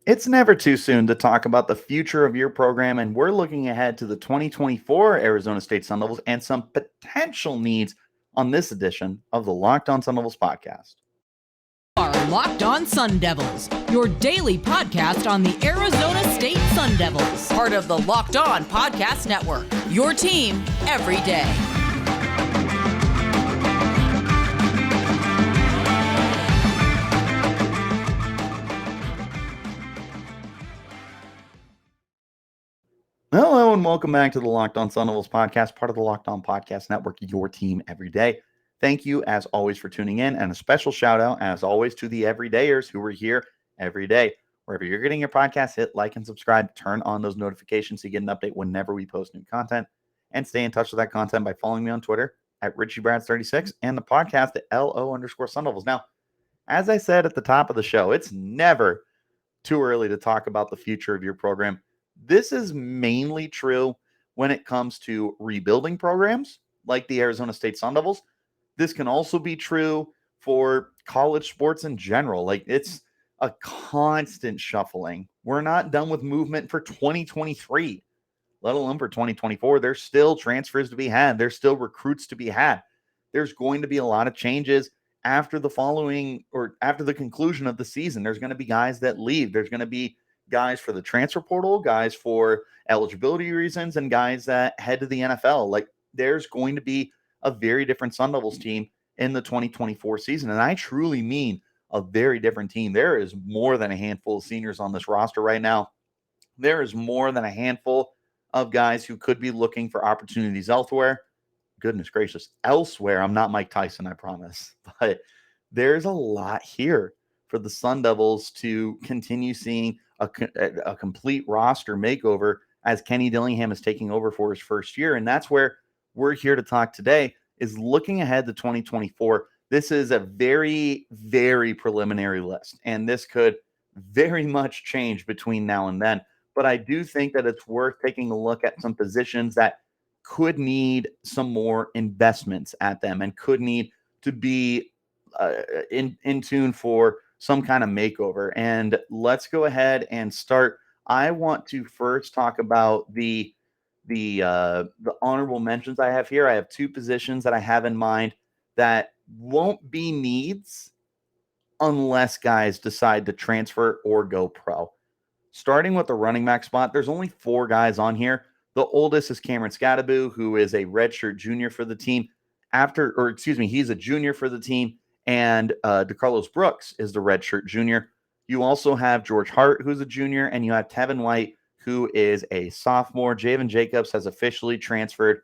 It's never too soon to talk about the future of your program, and we're looking ahead to the 2024 Arizona State Sun Devils and some potential needs on this edition of the Locked On Sun Devils podcast. Are Locked On Sun Devils, your daily podcast on the Arizona State Sun Devils, part of the Locked On Podcast Network, your team every day. Hello and welcome back to the Locked On Sun Devils podcast, part of the Locked On Podcast Network, your team every day. Thank you, as always, for tuning in, and a special shout out, as always, to the everydayers who are here every day. Wherever you're getting your podcast, hit like and subscribe, turn on those notifications so you get an update whenever we post new content, and stay in touch with that content by following me on Twitter at Richie Bradshaw36 and the podcast at LO_Sun Devils. Now, as I said at the top of the show, it's never too early to talk about the future of your program. This is mainly true when it comes to rebuilding programs like the Arizona State Sun Devils. This can also be true for college sports in general. Like, it's a constant shuffling. We're not done with movement for 2023, let alone for 2024. There's still transfers to be had. There's still recruits to be had. There's going to be a lot of changes after the conclusion of the season. There's going to be guys that leave. There's going to be guys for the transfer portal, guys for eligibility reasons, and guys that head to the NFL. Like, there's going to be a very different Sun Devils team in the 2024 season. And I truly mean a very different team. There is more than a handful of seniors on this roster right now. There is more than a handful of guys who could be looking for opportunities elsewhere. Goodness gracious, elsewhere. I'm not Mike Tyson, I promise. But there's a lot here for the Sun Devils to continue seeing a complete roster makeover as Kenny Dillingham is taking over for his first year. And that's where we're here to talk today, is looking ahead to 2024. This is a very, very preliminary list, and this could very much change between now and then. But I do think that it's worth taking a look at some positions that could need some more investments at them and could need to be in tune for some kind of makeover. And let's go ahead and start. I want to first talk about the honorable mentions I have here. I have two positions that I have in mind that won't be needs unless guys decide to transfer or go pro. Starting with the running back spot, there's only four guys on here. The oldest is Cameron Scadaboo, who is a redshirt junior for the team. He's a junior for the team. And DeCarlos Brooks is the redshirt junior. You also have George Hart, who's a junior, and you have Tevin White, who is a sophomore. Javen Jacobs has officially translated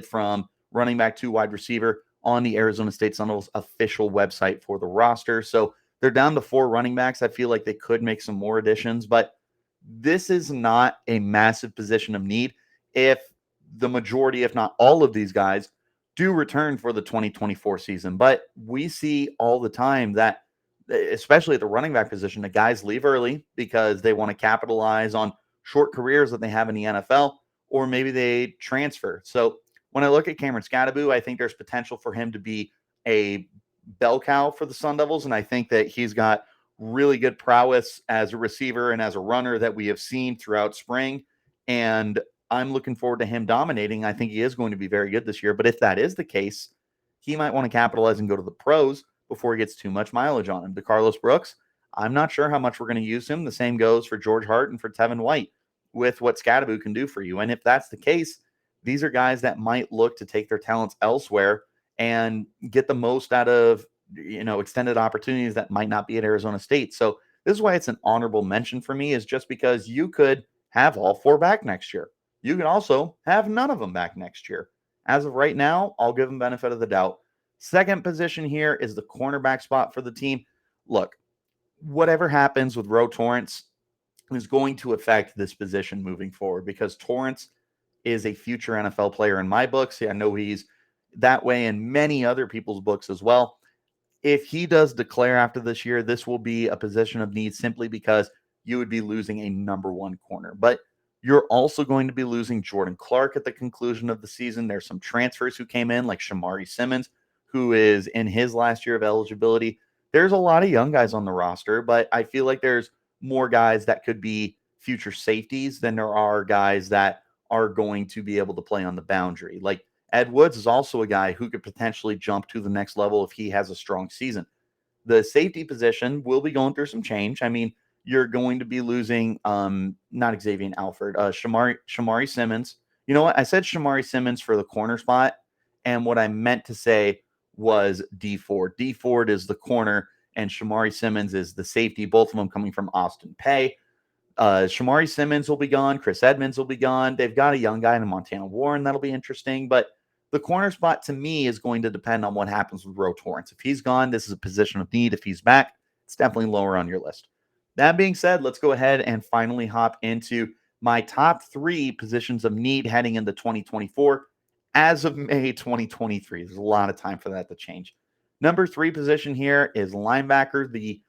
from running back to wide receiver on the Arizona State Sun Devils official website for the roster. So they're down to four running backs. I feel like they could make some more additions, but this is not a massive position of need if the majority, if not all of these guys, do return for the 2024 season. But we see all the time that, especially at the running back position, the guys leave early because they want to capitalize on short careers that they have in the NFL, or maybe they transfer. So when I look at Cameron Scadaboo, I think there's potential for him to be a bell cow for the Sun Devils, and I think that he's got really good prowess as a receiver and as a runner that we have seen throughout spring, and I'm looking forward to him dominating. I think he is going to be very good this year, but if that is the case, he might want to capitalize and go to the pros before he gets too much mileage on him. DeCarlos Brooks, I'm not sure how much we're going to use him. The same goes for George Hart and for Tevin White with what Scadaboo can do for you. And if that's the case, these are guys that might look to take their talents elsewhere and get the most out of, extended opportunities that might not be at Arizona State. So this is why it's an honorable mention for me, is just because you could have all four back next year. You can also have none of them back next year. As of right now, I'll give them benefit of the doubt. Second position here is the cornerback spot for the team. Look, whatever happens with Ro Torrance is going to affect this position moving forward, because Torrance is a future NFL player in my books. I know he's that way in many other people's books as well. If he does declare after this year, this will be a position of need simply because you would be losing a number one corner. But you're also going to be losing Jordan Clark at the conclusion of the season. There's some transfers who came in, like Shamari Simmons, who is in his last year of eligibility. there's a lot of young guys on the roster, but I feel like there's more guys that could be future safeties than there are guys that are going to be able to play on the boundary. Like Ed Woods is also a guy who could potentially jump to the next level if he has a strong season. The safety position will be going through some change. I mean, you're going to be losing not Xavier Alford, Shamari Simmons. You know what? I said Shamari Simmons for the corner spot, and what I meant to say was D Ford. D Ford is the corner, and Shamari Simmons is the safety, both of them coming from Austin Peay. Shamari Simmons will be gone. Chris Edmonds will be gone. They've got a young guy in Montana Warren that'll be interesting. But the corner spot to me is going to depend on what happens with Ro Torrance. If he's gone, this is a position of need. If he's back, it's definitely lower on your list. That being said, let's go ahead and finally hop into my top 3 positions of need heading into 2024 as of May 2023. There's a lot of time for that to change. Number 3 position here is linebacker.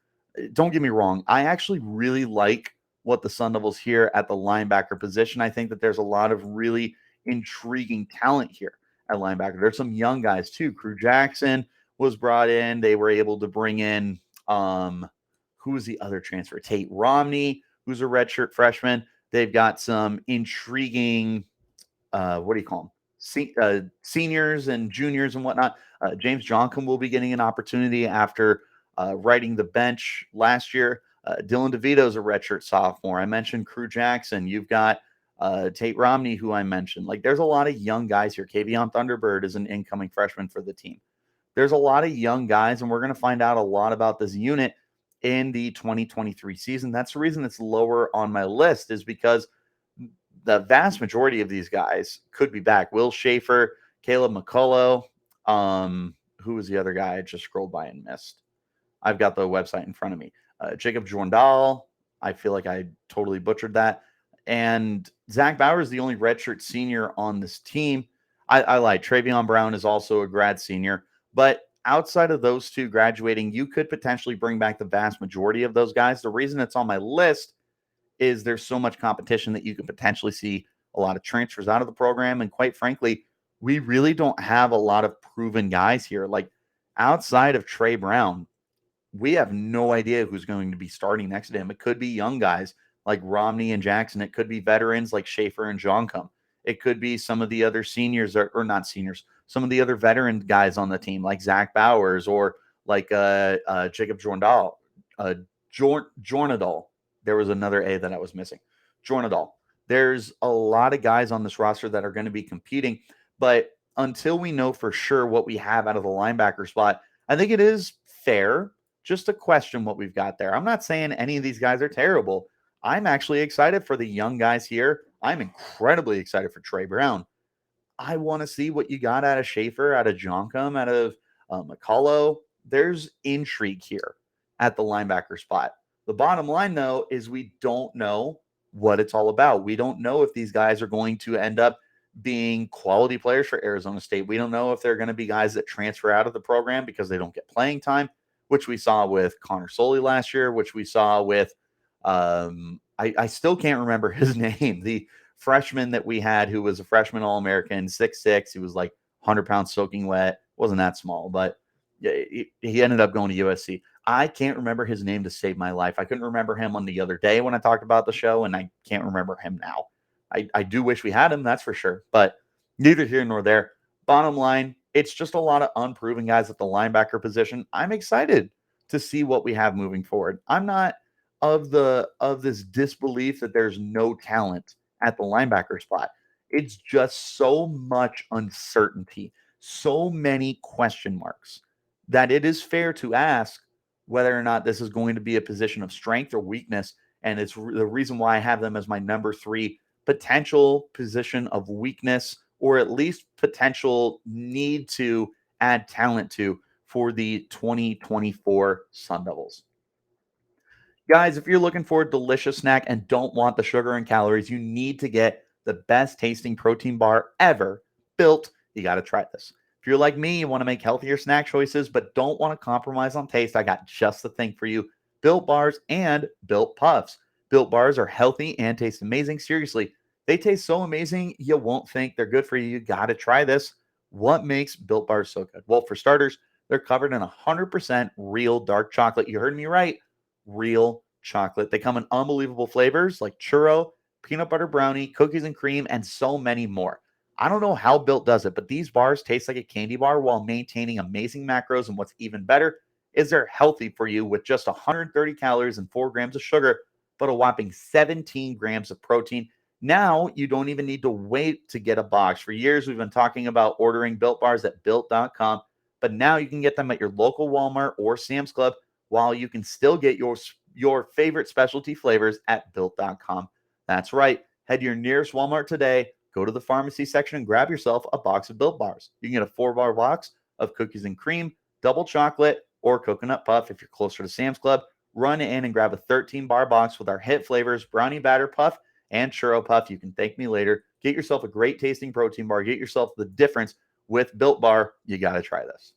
Don't get me wrong, I actually really like what the Sun Devils here at the linebacker position. I think that there's a lot of really intriguing talent here at linebacker. There's some young guys too. Crew Jackson was brought in. They were able to bring in who was the other transfer? Tate Romney, who's a redshirt freshman. They've got some intriguing what do you call them? Seniors and juniors and whatnot. James Johnson will be getting an opportunity after riding the bench last year. Dylan DeVito is a redshirt sophomore. I mentioned Crew Jackson. You've got Tate Romney, who I mentioned. Like, there's a lot of young guys here. Kavion Thunderbird is an incoming freshman for the team. There's a lot of young guys, and we're going to find out a lot about this unit in the 2023 season. That's the reason it's lower on my list, is because the vast majority of these guys could be back. Will Schaefer, Caleb McCullough, who was the other guy I just scrolled by and missed? I've got the website in front of me. Jacob Jorndal, I feel like I totally butchered that. And Zach Bauer is the only redshirt senior on this team. I lied. Travion Brown is also a grad senior. But outside of those two graduating, you could potentially bring back the vast majority of those guys. The reason it's on my list is there's so much competition that you could potentially see a lot of transfers out of the program. And quite frankly, we really don't have a lot of proven guys here. Like, outside of Trey Brown, we have no idea who's going to be starting next to him. It could be young guys like Romney and Jackson. It could be veterans like Schaefer and Joncum. It could be some of the other seniors or not seniors, some of the other veteran guys on the team like Zach Bowers or like Jacob Jorndal, Jornadal. There was another A that I was missing. Jornadal. There's a lot of guys on this roster that are going to be competing, but until we know for sure what we have out of the linebacker spot, I think it is fair just to question what we've got there. I'm not saying any of these guys are terrible. I'm actually excited for the young guys here. I'm incredibly excited for Trey Brown. I want to see what you got out of Schaefer, out of Joncum, out of McCullough. There's intrigue here at the linebacker spot. The bottom line, though, is we don't know what it's all about. We don't know if these guys are going to end up being quality players for Arizona State. We don't know if they're going to be guys that transfer out of the program because they don't get playing time, which we saw with Connor Soley last year, which we saw with I still can't remember his name. The freshman that we had who was a freshman All-American, 6'6". He was like 100 pounds soaking wet. Wasn't that small, but he ended up going to USC. I can't remember his name to save my life. I couldn't remember him on the other day when I talked about the show, and I can't remember him now. I do wish we had him, that's for sure, but neither here nor there. Bottom line, it's just a lot of unproven guys at the linebacker position. I'm excited to see what we have moving forward. I'm not of this disbelief that there's no talent at the linebacker spot. It's just so much uncertainty, so many question marks that it is fair to ask whether or not this is going to be a position of strength or weakness. And it's the reason why I have them as my number 3 potential position of weakness, or at least potential need to add talent to for the 2024 Sun Devils. Guys, if you're looking for a delicious snack and don't want the sugar and calories, you need to get the best tasting protein bar ever built. You got to try this. If you're like me, you want to make healthier snack choices, but don't want to compromise on taste, I got just the thing for you. Built Bars and Built Puffs. Built Bars are healthy and taste amazing. Seriously, they taste so amazing, you won't think they're good for you. You got to try this. What makes Built Bars so good? Well, for starters, They're covered in 100% real dark chocolate. You heard me right. Real chocolate. They come in unbelievable flavors like churro, peanut butter brownie, cookies and cream, and so many more. I don't know how Built does it, but these bars taste like a candy bar while maintaining amazing macros. And what's even better is they're healthy for you with just 130 calories and 4 grams of sugar, but a whopping 17 grams of protein. Now you don't even need to wait to get a box. For years, we've been talking about ordering Built bars at built.com, but now you can get them at your local Walmart or Sam's Club, while you can still get your favorite specialty flavors at built.com. That's right. Head to your nearest Walmart today, go to the pharmacy section and grab yourself a box of Built bars. You can get a 4-bar box of cookies and cream, double chocolate, or coconut puff if you're closer to Sam's Club. Run in and grab a 13-bar box with our hit flavors, brownie batter puff and churro puff. You can thank me later. Get yourself a great tasting protein bar. Get yourself the difference with Built Bar. You got to try this.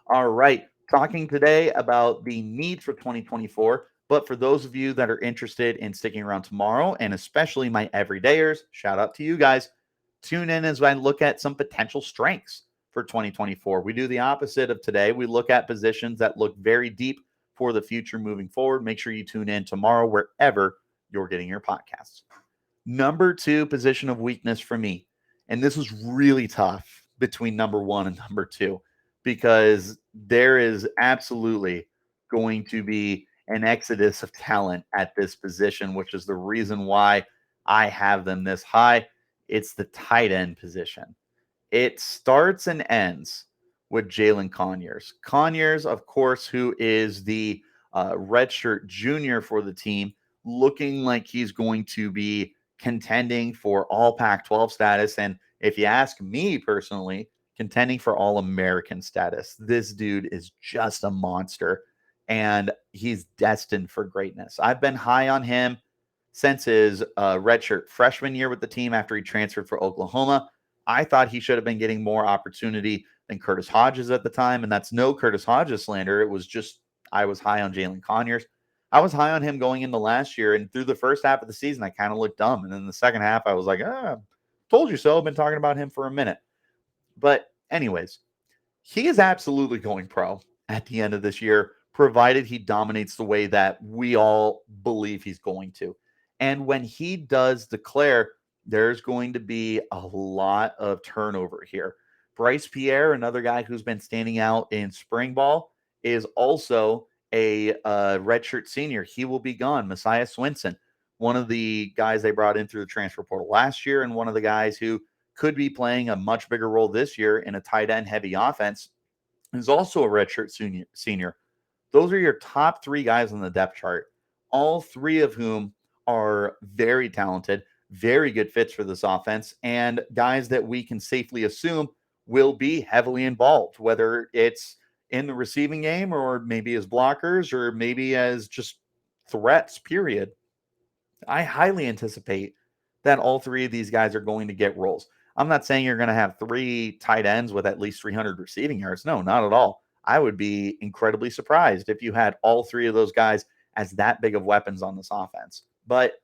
All right. Talking today about the need for 2024. But for those of you that are interested in sticking around tomorrow, and especially my everydayers, shout out to you guys. Tune in as I look at some potential strengths for 2024. We do the opposite of today. We look at positions that look very deep for the future moving forward. Make sure you tune in tomorrow wherever you're getting your podcasts. Number 2 position of weakness for me. And this was really tough between number 1 and number 2, because there is absolutely going to be an exodus of talent at this position, which is the reason why I have them this high. It's the tight end position. It starts and ends with Jalen Conyers. Conyers, of course, who is the redshirt junior for the team, looking like he's going to be contending for all Pac-12 status. And if you ask me personally, contending for all American status. This dude is just a monster, and he's destined for greatness. I've been high on him since his redshirt freshman year with the team after he transferred for Oklahoma. I thought he should have been getting more opportunity than Curtis Hodges at the time, and that's no Curtis Hodges slander. It was just I was high on Jalen Conyers. I was high on him going into last year, and through the first half of the season, I kind of looked dumb. And then the second half, I was like, told you so. I've been talking about him for a minute. But anyways, he is absolutely going pro at the end of this year, provided he dominates the way that we all believe he's going to. And when he does declare, there's going to be a lot of turnover here. Bryce Pierre, another guy who's been standing out in spring ball, is also a redshirt senior. He will be gone. Messiah Swinson, one of the guys they brought in through the transfer portal last year, and one of the guys who could be playing a much bigger role this year in a tight end heavy offense, is also a redshirt senior. Those are your top 3 guys on the depth chart, all 3 of whom are very talented, very good fits for this offense, and guys that we can safely assume will be heavily involved, whether it's in the receiving game or maybe as blockers or maybe as just threats, period. I highly anticipate that all 3 of these guys are going to get roles. I'm not saying you're going to have 3 tight ends with at least 300 receiving yards. No, not at all. I would be incredibly surprised if you had all 3 of those guys as that big of weapons on this offense. But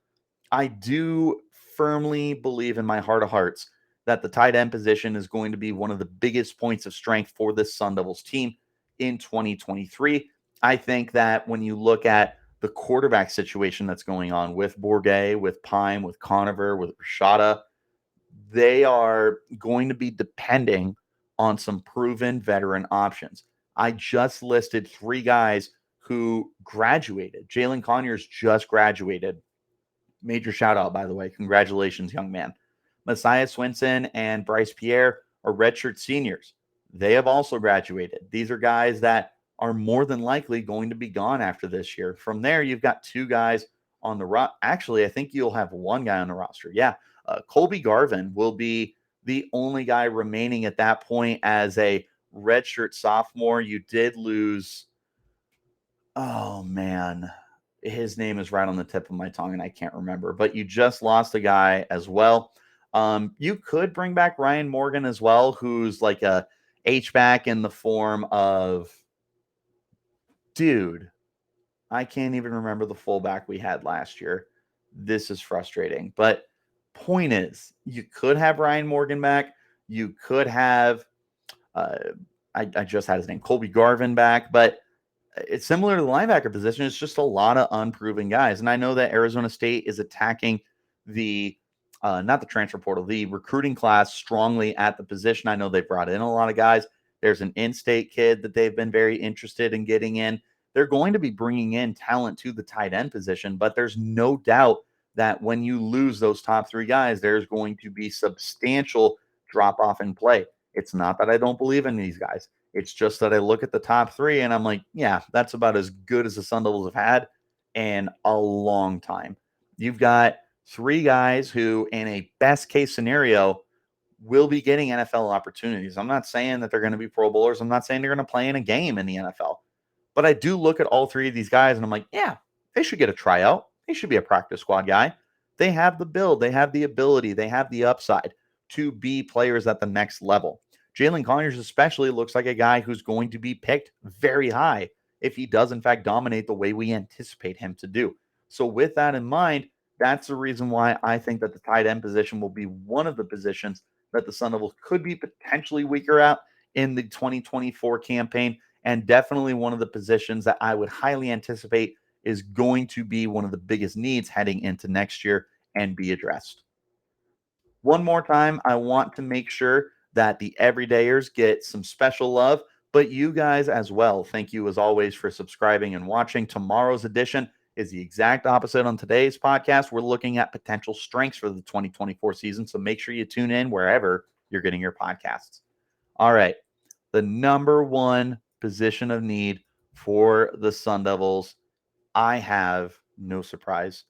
I do firmly believe in my heart of hearts that the tight end position is going to be one of the biggest points of strength for this Sun Devils team in 2023. I think that when you look at the quarterback situation that's going on with Bourget, with Pine, with Conover, with Rashada, they are going to be depending on some proven veteran options. I just listed 3 guys who graduated. Jalen Conyers just graduated. Major shout out, by the way. Congratulations, young man. Messiah Swinson and Bryce Pierre are redshirt seniors. They have also graduated. These are guys that are more than likely going to be gone after this year. From there, you've got 2 guys on the roster. Actually, I think you'll have 1 guy on the roster. Yeah. Colby Garvin will be the only guy remaining at that point as a redshirt sophomore. You did lose. Oh, man. His name is right on the tip of my tongue and I can't remember, but you just lost a guy as well. You could bring back Ryan Morgan as well, who's like a H-back in the form of, dude, I can't even remember the fullback we had last year. This is frustrating, but point is, you could have Ryan Morgan back. You could have, I just had his name, Colby Garvin back, but it's similar to the linebacker position. It's just a lot of unproven guys. And I know that Arizona State is attacking the not the transfer portal, the recruiting class strongly at the position. I know they brought in a lot of guys. There's an in-state kid that they've been very interested in getting in. They're going to be bringing in talent to the tight end position, but there's no doubt that when you lose those top three guys, there's going to be substantial drop off in play. It's not that I don't believe in these guys. It's just that I look at the top three and I'm like, yeah, that's about as good as the Sun Devils have had in a long time. You've got three guys who, in a best case scenario, will be getting NFL opportunities. I'm not saying that they're going to be Pro Bowlers. I'm not saying they're going to play in a game in the NFL. But I do look at all three of these guys and I'm like, yeah, they should get a tryout. They should be a practice squad guy. They have the build, they have the ability, they have the upside to be players at the next level. Jalen Conyers especially looks like a guy who's going to be picked very high if he does, in fact, dominate the way we anticipate him to do. So with that in mind, that's the reason why I think that the tight end position will be one of the positions that the Sun Devils could be potentially weaker at in the 2024 campaign, and definitely one of the positions that I would highly anticipate is going to be one of the biggest needs heading into next year and be addressed. One more time, I want to make sure that the everydayers get some special love, but you guys as well. Thank you as always for subscribing and watching. Tomorrow's edition is the exact opposite on today's podcast. We're looking at potential strengths for the 2024 season, so make sure you tune in wherever you're getting your podcasts. All right, the number one position of need for the Sun Devils, I have no surprise,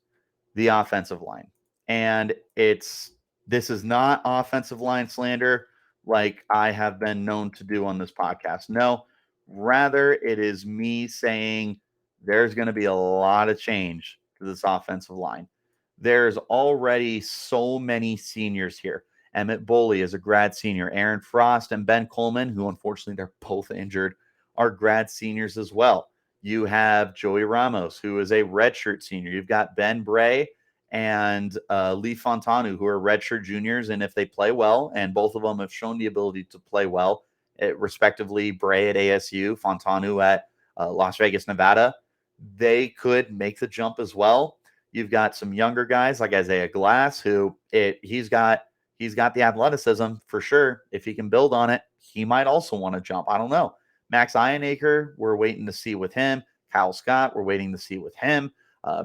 the offensive line. And this is not offensive line slander like I have been known to do on this podcast. No, rather it is me saying there's going to be a lot of change to this offensive line. There's already so many seniors here. Emmett Boley is a grad senior. Aaron Frost and Ben Coleman, who unfortunately they're both injured, are grad seniors as well. You have Joey Ramos, who is a redshirt senior. You've got Ben Bray and Lee Fontanu, who are redshirt juniors. And if they play well, and both of them have shown the ability to play well, respectively, Bray at ASU, Fontanu at Las Vegas, Nevada, they could make the jump as well. You've got some younger guys like Isaiah Glass, who he's got the athleticism for sure. If he can build on it, he might also want to jump. I don't know. Max Ionacre, we're waiting to see with him. Kyle Scott, we're waiting to see with him.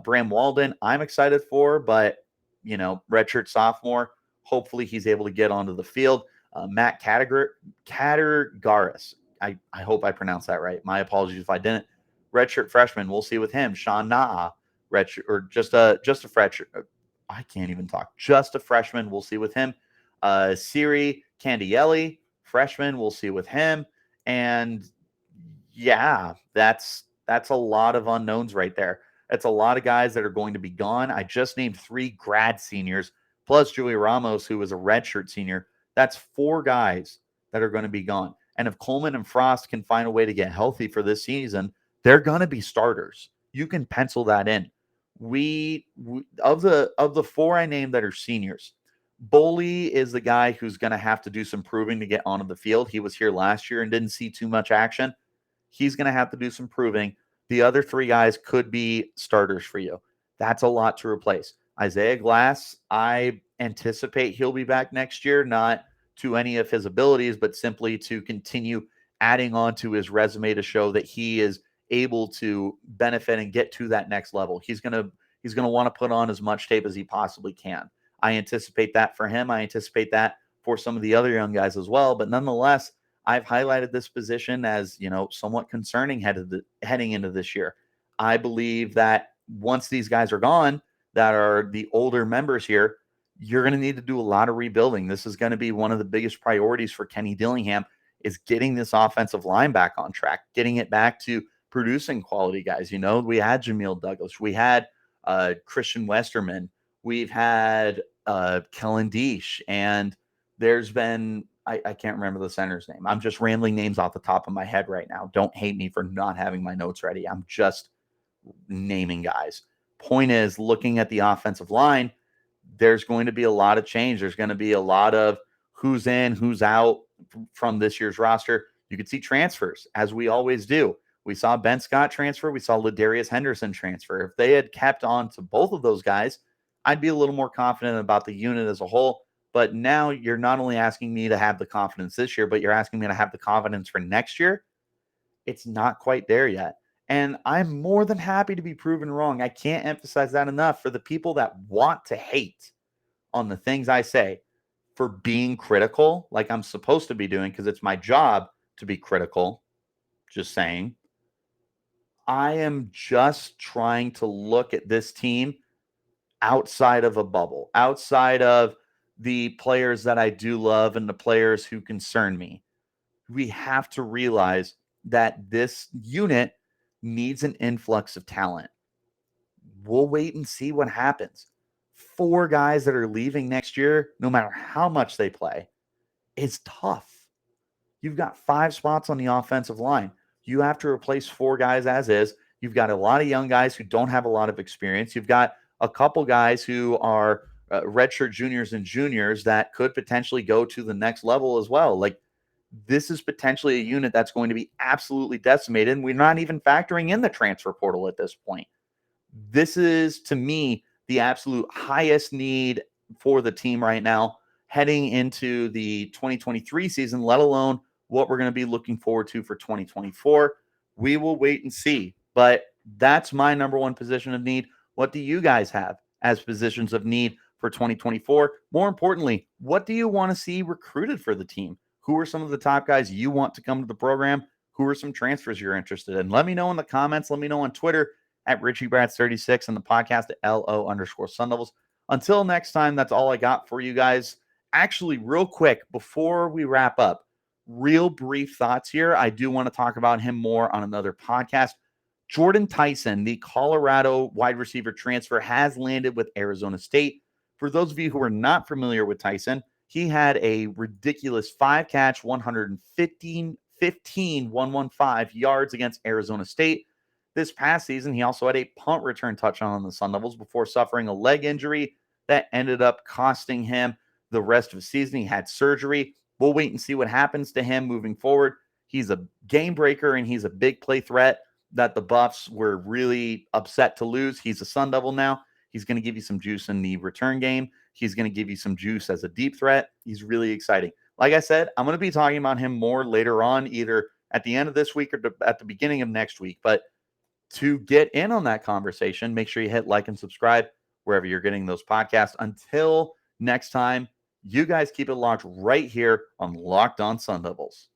Bram Walden, I'm excited for, but, redshirt sophomore, hopefully he's able to get onto the field. Matt Catergaris, I hope I pronounced that right. My apologies if I didn't. Redshirt freshman, we'll see with him. Sean Naa, redshirt, or just a freshman. I can't even talk. Just a freshman, we'll see with him. Siri Candielli, freshman, we'll see with him. And yeah, that's a lot of unknowns right there. That's a lot of guys that are going to be gone. I just named 3 grad seniors, plus Joey Ramos, who was a redshirt senior. That's 4 guys that are going to be gone. And if Coleman and Frost can find a way to get healthy for this season, they're going to be starters. You can pencil that in. We of the 4 I named that are seniors, Boley is the guy who's going to have to do some proving to get onto the field. He was here last year and didn't see too much action. He's going to have to do some proving. The other 3 guys could be starters for you. That's a lot to replace. Isaiah Glass, I anticipate he'll be back next year, not to any of his abilities, but simply to continue adding on to his resume to show that he is able to benefit and get to that next level. He's going to want to put on as much tape as he possibly can. I anticipate that for him. I anticipate that for some of the other young guys as well. But nonetheless, I've highlighted this position as, somewhat concerning heading into this year. I believe that once these guys are gone, that are the older members here, you're going to need to do a lot of rebuilding. This is going to be one of the biggest priorities for Kenny Dillingham, is getting this offensive line back on track, getting it back to producing quality guys. We had Jamil Douglas. We had Christian Westerman. We've had Kellen Deesh. And there's been, I can't remember the center's name. I'm just rambling names off the top of my head right now. Don't hate me for not having my notes ready. I'm just naming guys. Point is, looking at the offensive line, there's going to be a lot of change. There's going to be a lot of who's in, who's out from this year's roster. You could see transfers, as we always do. We saw Ben Scott transfer. We saw Ladarius Henderson transfer. If they had kept on to both of those guys, I'd be a little more confident about the unit as a whole. But now you're not only asking me to have the confidence this year, but you're asking me to have the confidence for next year. It's not quite there yet. And I'm more than happy to be proven wrong. I can't emphasize that enough for the people that want to hate on the things I say for being critical, like I'm supposed to be doing, because it's my job to be critical. Just saying. I am just trying to look at this team outside of a bubble, outside of the players that I do love and the players who concern me. We have to realize that this unit needs an influx of talent. We'll wait and see what happens. 4 guys that are leaving next year, no matter how much they play, is tough. You've got 5 spots on the offensive line. You have to replace 4 guys as is. You've got a lot of young guys who don't have a lot of experience. You've got a couple guys who are redshirt juniors and juniors that could potentially go to the next level as well. Like, this is potentially a unit that's going to be absolutely decimated. And we're not even factoring in the transfer portal at this point. This is, to me, the absolute highest need for the team right now, heading into the 2023 season, let alone what we're going to be looking forward to for 2024. We will wait and see. But that's my number one position of need. What do you guys have as positions of need for 2024? More importantly, what do you want to see recruited for the team? Who are some of the top guys you want to come to the program? Who are some transfers you're interested in? Let me know in the comments. Let me know on Twitter at Richie Bradshaw36 and the podcast at LO_Sun Devils. Until next time, that's all I got for you guys. Actually, real quick, before we wrap up, real brief thoughts here. I do want to talk about him more on another podcast. Jordyn Tyson, the Colorado wide receiver transfer, has landed with Arizona State. For those of you who are not familiar with Tyson, he had a ridiculous 5-catch, 115 yards against Arizona State. This past season, he also had a punt return touchdown on the Sun Devils before suffering a leg injury that ended up costing him the rest of the season. He had surgery. We'll wait and see what happens to him moving forward. He's a game breaker, and he's a big play threat that the Buffs were really upset to lose. He's a Sun Devil now. He's going to give you some juice in the return game. He's going to give you some juice as a deep threat. He's really exciting. Like I said, I'm going to be talking about him more later on, either at the end of this week or at the beginning of next week. But to get in on that conversation, make sure you hit like and subscribe wherever you're getting those podcasts. Until next time, you guys keep it locked right here on Locked On Sun Devils.